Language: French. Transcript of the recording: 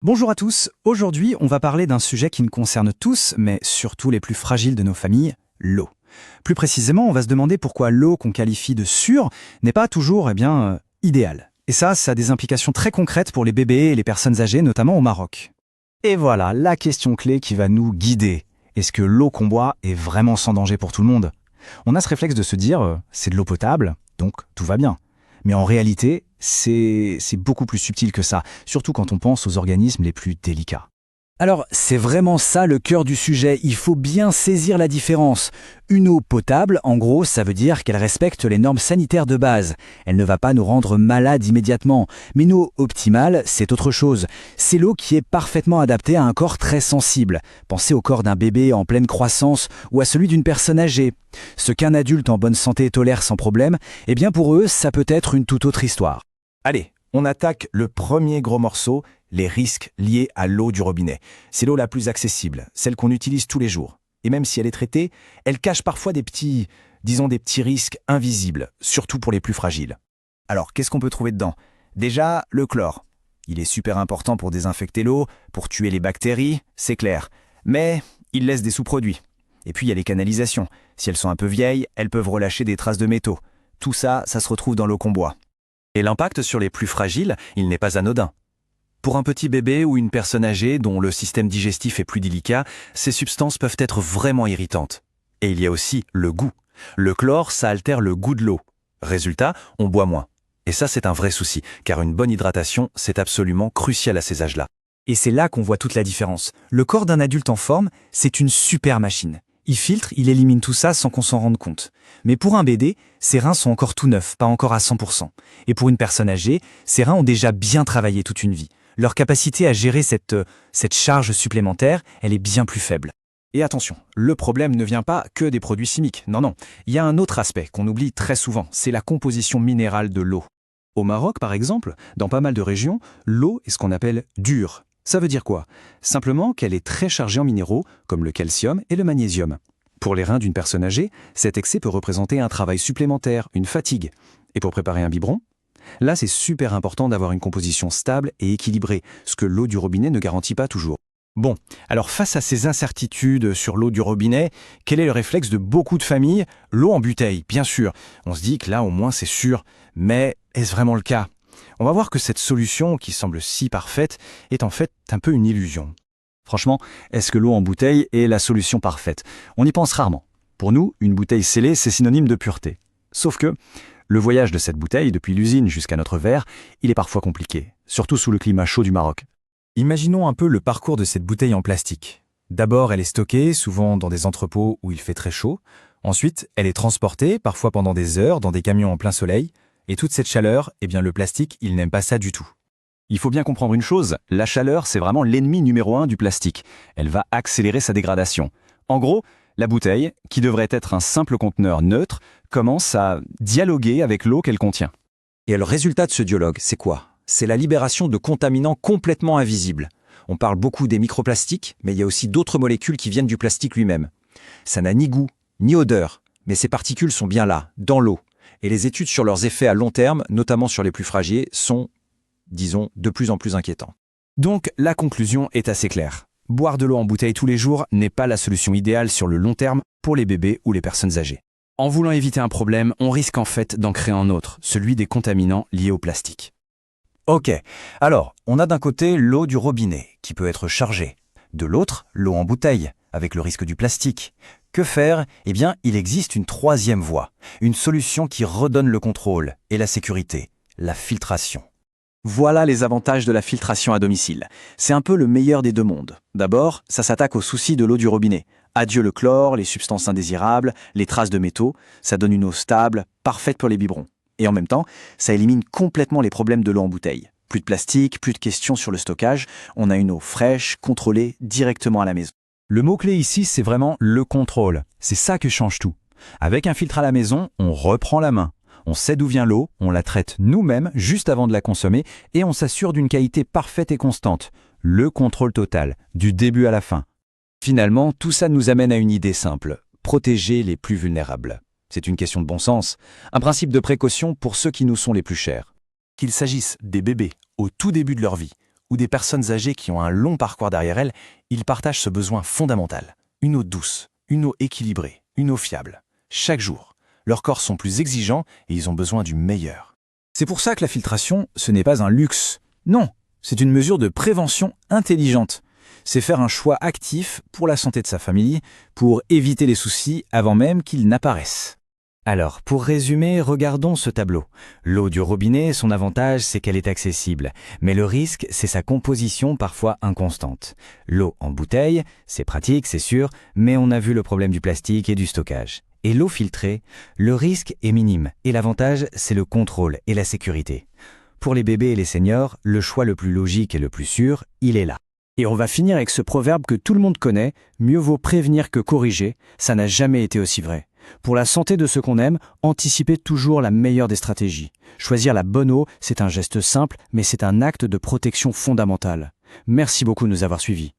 Bonjour à tous, aujourd'hui on va parler d'un sujet qui nous concerne tous, mais surtout les plus fragiles de nos familles, l'eau. Plus précisément, on va se demander pourquoi l'eau qu'on qualifie de sûre n'est pas toujours idéale. Et ça a des implications très concrètes pour les bébés et les personnes âgées, notamment au Maroc. Et voilà, la question clé qui va nous guider. Est-ce que l'eau qu'on boit est vraiment sans danger pour tout le monde? On a ce réflexe de se dire, c'est de l'eau potable, donc tout va bien. Mais en réalité, c'est beaucoup plus subtil que ça, surtout quand on pense aux organismes les plus délicats. Alors, c'est vraiment ça le cœur du sujet, il faut bien saisir la différence. Une eau potable, en gros, ça veut dire qu'elle respecte les normes sanitaires de base. Elle ne va pas nous rendre malades immédiatement. Mais une eau optimale, c'est autre chose. C'est l'eau qui est parfaitement adaptée à un corps très sensible. Pensez au corps d'un bébé en pleine croissance ou à celui d'une personne âgée. Ce qu'un adulte en bonne santé tolère sans problème, eh bien pour eux, ça peut être une toute autre histoire. Allez, on attaque le premier gros morceau, les risques liés à l'eau du robinet. C'est l'eau la plus accessible, celle qu'on utilise tous les jours. Et même si elle est traitée, elle cache parfois des petits risques invisibles, surtout pour les plus fragiles. Alors, qu'est-ce qu'on peut trouver dedans? Déjà, le chlore. Il est super important pour désinfecter l'eau, pour tuer les bactéries, c'est clair. Mais il laisse des sous-produits. Et puis il y a les canalisations. Si elles sont un peu vieilles, elles peuvent relâcher des traces de métaux. Tout ça, ça se retrouve dans l'eau qu'on boit. Et l'impact sur les plus fragiles, il n'est pas anodin. Pour un petit bébé ou une personne âgée dont le système digestif est plus délicat, ces substances peuvent être vraiment irritantes. Et il y a aussi le goût. Le chlore, ça altère le goût de l'eau. Résultat, on boit moins. Et ça, c'est un vrai souci, car une bonne hydratation, c'est absolument crucial à ces âges-là. Et c'est là qu'on voit toute la différence. Le corps d'un adulte en forme, c'est une super machine. Il filtre, il élimine tout ça sans qu'on s'en rende compte. Mais pour un bébé, ses reins sont encore tout neufs, pas encore à 100%. Et pour une personne âgée, ses reins ont déjà bien travaillé toute une vie. Leur capacité à gérer cette charge supplémentaire, elle est bien plus faible. Et attention, le problème ne vient pas que des produits chimiques. Non. Il y a un autre aspect qu'on oublie très souvent, c'est la composition minérale de l'eau. Au Maroc, par exemple, dans pas mal de régions, l'eau est ce qu'on appelle dure. Ça veut dire quoi? Simplement qu'elle est très chargée en minéraux, comme le calcium et le magnésium. Pour les reins d'une personne âgée, cet excès peut représenter un travail supplémentaire, une fatigue. Et pour préparer un biberon? Là, c'est super important d'avoir une composition stable et équilibrée, ce que l'eau du robinet ne garantit pas toujours. Bon, alors face à ces incertitudes sur l'eau du robinet, quel est le réflexe de beaucoup de familles? L'eau en bouteille, bien sûr. On se dit que là, au moins, c'est sûr. Mais est-ce vraiment le cas? On va voir que cette solution, qui semble si parfaite, est en fait un peu une illusion. Franchement, est-ce que l'eau en bouteille est la solution parfaite? On y pense rarement. Pour nous, une bouteille scellée, c'est synonyme de pureté. Sauf que le voyage de cette bouteille, depuis l'usine jusqu'à notre verre, il est parfois compliqué, surtout sous le climat chaud du Maroc. Imaginons un peu le parcours de cette bouteille en plastique. D'abord, elle est stockée, souvent dans des entrepôts où il fait très chaud. Ensuite, elle est transportée, parfois pendant des heures, dans des camions en plein soleil. Et toute cette chaleur, le plastique, il n'aime pas ça du tout. Il faut bien comprendre une chose, la chaleur, c'est vraiment l'ennemi numéro 1 du plastique. Elle va accélérer sa dégradation. En gros, la bouteille, qui devrait être un simple conteneur neutre, commence à dialoguer avec l'eau qu'elle contient. Et le résultat de ce dialogue, c'est quoi? C'est la libération de contaminants complètement invisibles. On parle beaucoup des microplastiques, mais il y a aussi d'autres molécules qui viennent du plastique lui-même. Ça n'a ni goût, ni odeur, mais ces particules sont bien là, dans l'eau. Et les études sur leurs effets à long terme, notamment sur les plus fragiles, sont, disons, de plus en plus inquiétantes. Donc, la conclusion est assez claire. Boire de l'eau en bouteille tous les jours n'est pas la solution idéale sur le long terme pour les bébés ou les personnes âgées. En voulant éviter un problème, on risque en fait d'en créer un autre, celui des contaminants liés au plastique. Ok, alors, on a d'un côté l'eau du robinet, qui peut être chargée. De l'autre, l'eau en bouteille, avec le risque du plastique. Que faire? Eh bien, il existe une troisième voie, une solution qui redonne le contrôle et la sécurité, la filtration. Voilà les avantages de la filtration à domicile. C'est un peu le meilleur des deux mondes. D'abord, ça s'attaque aux soucis de l'eau du robinet. Adieu le chlore, les substances indésirables, les traces de métaux. Ça donne une eau stable, parfaite pour les biberons. Et en même temps, ça élimine complètement les problèmes de l'eau en bouteille. Plus de plastique, plus de questions sur le stockage. On a une eau fraîche, contrôlée directement à la maison. Le mot-clé ici, c'est vraiment le contrôle. C'est ça que change tout. Avec un filtre à la maison, on reprend la main. On sait d'où vient l'eau, on la traite nous-mêmes juste avant de la consommer et on s'assure d'une qualité parfaite et constante. Le contrôle total, du début à la fin. Finalement, tout ça nous amène à une idée simple, protéger les plus vulnérables. C'est une question de bon sens, un principe de précaution pour ceux qui nous sont les plus chers. Qu'il s'agisse des bébés au tout début de leur vie ou des personnes âgées qui ont un long parcours derrière elles, ils partagent ce besoin fondamental. Une eau douce, une eau équilibrée, une eau fiable. Chaque jour, leurs corps sont plus exigeants et ils ont besoin du meilleur. C'est pour ça que la filtration, ce n'est pas un luxe. Non, c'est une mesure de prévention intelligente. C'est faire un choix actif pour la santé de sa famille, pour éviter les soucis avant même qu'ils n'apparaissent. Alors, pour résumer, regardons ce tableau. L'eau du robinet, son avantage, c'est qu'elle est accessible. Mais le risque, c'est sa composition parfois inconstante. L'eau en bouteille, c'est pratique, c'est sûr, mais on a vu le problème du plastique et du stockage. Et l'eau filtrée, le risque est minime. Et l'avantage, c'est le contrôle et la sécurité. Pour les bébés et les seniors, le choix le plus logique et le plus sûr, il est là. Et on va finir avec ce proverbe que tout le monde connaît, mieux vaut prévenir que corriger, ça n'a jamais été aussi vrai. Pour la santé de ceux qu'on aime, anticipez toujours la meilleure des stratégies. Choisir la bonne eau, c'est un geste simple, mais c'est un acte de protection fondamentale. Merci beaucoup de nous avoir suivis.